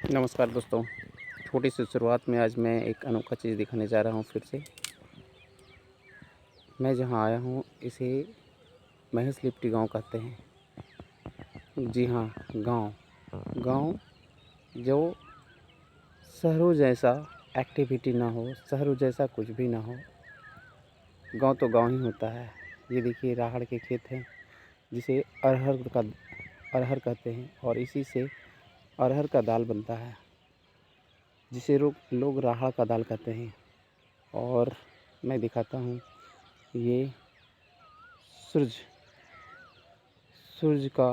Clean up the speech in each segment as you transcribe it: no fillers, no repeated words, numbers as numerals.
नमस्कार दोस्तों। छोटी सी शुरुआत में आज मैं एक अनोखा चीज़ दिखाने जा रहा हूँ फिर से। मैं जहाँ आया हूँ इसे महस लिप्टी गाँव कहते हैं। जी हाँ, गाँव जो शहरों जैसा एक्टिविटी ना हो, शहरों जैसा कुछ भी ना हो। गाँव तो गाँव ही होता है। ये देखिए राहड़ के खेत हैं जिसे अरहर कहते हैं और इसी से अरहर का दाल बनता है जिसे लोग राहड़ का दाल कहते हैं। और मैं दिखाता हूँ ये सूरज का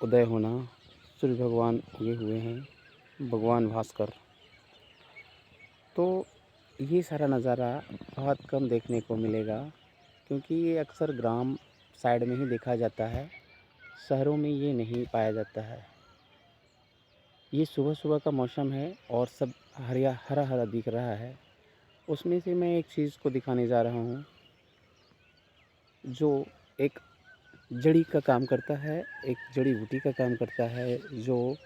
उदय होना। सूर्य भगवान उगे हुए हैं, भगवान भास्कर। तो ये सारा नज़ारा बहुत कम देखने को मिलेगा क्योंकि ये अक्सर ग्राम साइड में ही देखा जाता है, शहरों में ये नहीं पाया जाता है। ये सुबह सुबह का मौसम है और सब हरा हरा दिख रहा है। उसमें से मैं एक चीज़ को दिखाने जा रहा हूँ जो एक जड़ी का काम करता है, एक जड़ी बूटी का काम करता है, जो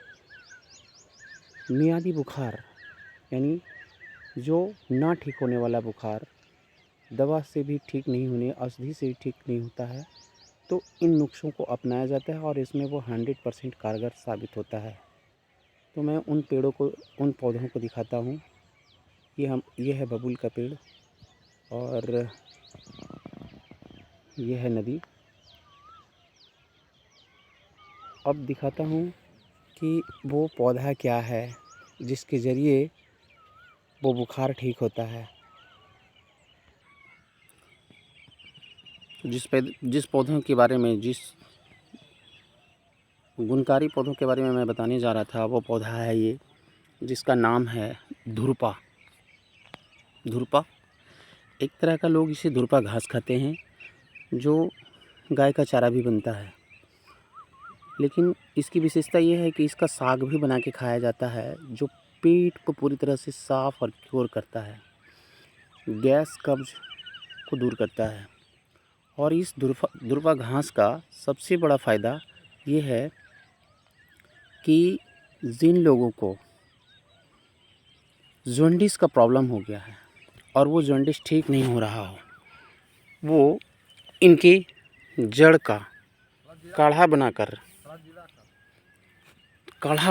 मियादी बुखार यानी जो ना ठीक होने वाला बुखार दवा से भी ठीक नहीं होने, औषधि से भी ठीक नहीं होता है। तो इन नुस्ख़ों को अपनाया जाता है और इसमें वो 100% कारगर साबित होता है। तो मैं उन पौधों को दिखाता हूँ। ये है बबूल का पेड़ और ये है नदी। अब दिखाता हूँ कि वो पौधा क्या है जिसके ज़रिए वो बुखार ठीक होता है। जिस पौधों के बारे में, जिस गुणकारी पौधों के बारे में मैं बताने जा रहा था, वो पौधा है ये, जिसका नाम है धुरपा। धुरपा एक तरह का, लोग इसे धुरपा घास कहते हैं, जो गाय का चारा भी बनता है। लेकिन इसकी विशेषता ये है कि इसका साग भी बना के खाया जाता है, जो पेट को पूरी तरह से साफ़ और क्योर करता है, गैस कब्ज को दूर करता है। और इस धुरपा घास का सबसे बड़ा फ़ायदा ये है कि जिन लोगों को जॉन्डिस का प्रॉब्लम हो गया है और वो जॉन्डिस ठीक नहीं हो रहा हो, वो इनके जड़ का काढ़ा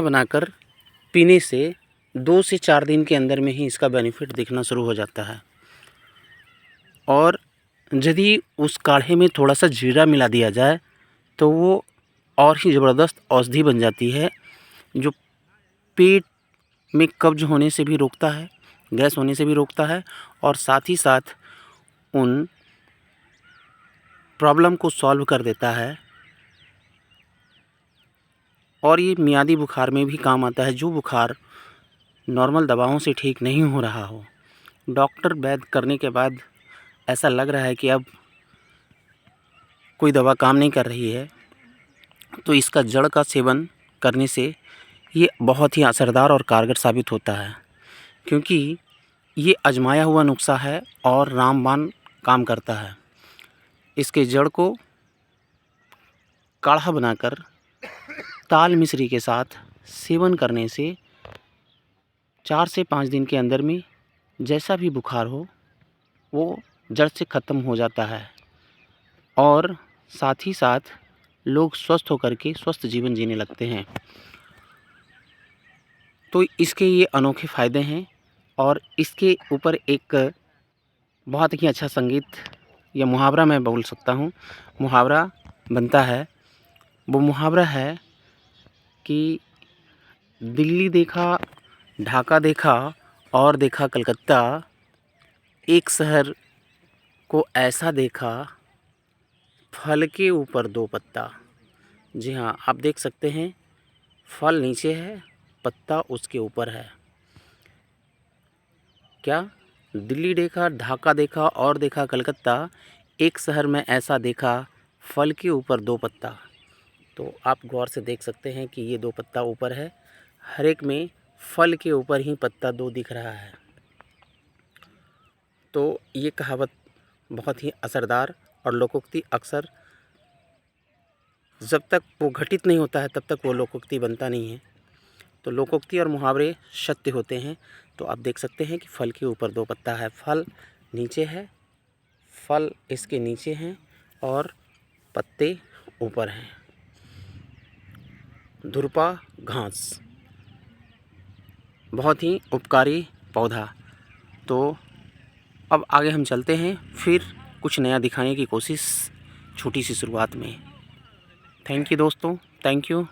बनाकर पीने से 2 से 4 दिन के अंदर में ही इसका बेनिफिट दिखना शुरू हो जाता है। और यदि उस काढ़े में थोड़ा सा जीरा मिला दिया जाए तो वो और ही ज़बरदस्त औषधि बन जाती है, जो पेट में कब्ज होने से भी रोकता है, गैस होने से भी रोकता है और साथ ही साथ उन प्रॉब्लम को सॉल्व कर देता है। और ये मियादी बुखार में भी काम आता है, जो बुखार नॉर्मल दवाओं से ठीक नहीं हो रहा हो, डॉक्टर वैद्य करने के बाद ऐसा लग रहा है कि अब कोई दवा काम नहीं कर रही है, तो इसका जड़ का सेवन करने से ये बहुत ही असरदार और कारगर साबित होता है, क्योंकि ये आजमाया हुआ नुस्ख़ा है और रामबाण काम करता है। इसके जड़ को काढ़ा बनाकर ताल मिश्री के साथ सेवन करने से 4 से 5 दिन के अंदर में जैसा भी बुखार हो वो जड़ से ख़त्म हो जाता है और साथ ही साथ लोग स्वस्थ होकर के स्वस्थ जीवन जीने लगते हैं। तो इसके ये अनोखे फ़ायदे हैं और इसके ऊपर एक बहुत ही अच्छा संगीत या मुहावरा मैं बोल सकता हूँ, मुहावरा बनता है। वो मुहावरा है कि दिल्ली देखा, ढाका देखा और देखा कलकत्ता, एक शहर को ऐसा देखा, फल के ऊपर 2 पत्ता। जी हाँ, आप देख सकते हैं, फल नीचे है, पत्ता उसके ऊपर है। क्या? दिल्ली देखा, ढाका देखा और देखा कलकत्ता, एक शहर में ऐसा देखा, फल के ऊपर 2 पत्ता। तो आप गौर से देख सकते हैं कि ये 2 पत्ता ऊपर है, हर एक में फल के ऊपर ही पत्ता 2 दिख रहा है। तो ये कहावत बहुत ही असरदार और लोकोक्ति अक्सर जब तक वो घटित नहीं होता है तब तक वो लोकोक्ति बनता नहीं है। तो लोकोक्ति और मुहावरे सत्य होते हैं। तो आप देख सकते हैं कि फल के ऊपर 2 पत्ता है, फल नीचे है, फल इसके नीचे हैं और पत्ते ऊपर हैं। धुरपा घास बहुत ही उपकारी पौधा। तो अब आगे हम चलते हैं, फिर कुछ नया दिखाने की कोशिश छोटी सी शुरुआत में। थैंक यू दोस्तों, थैंक यू।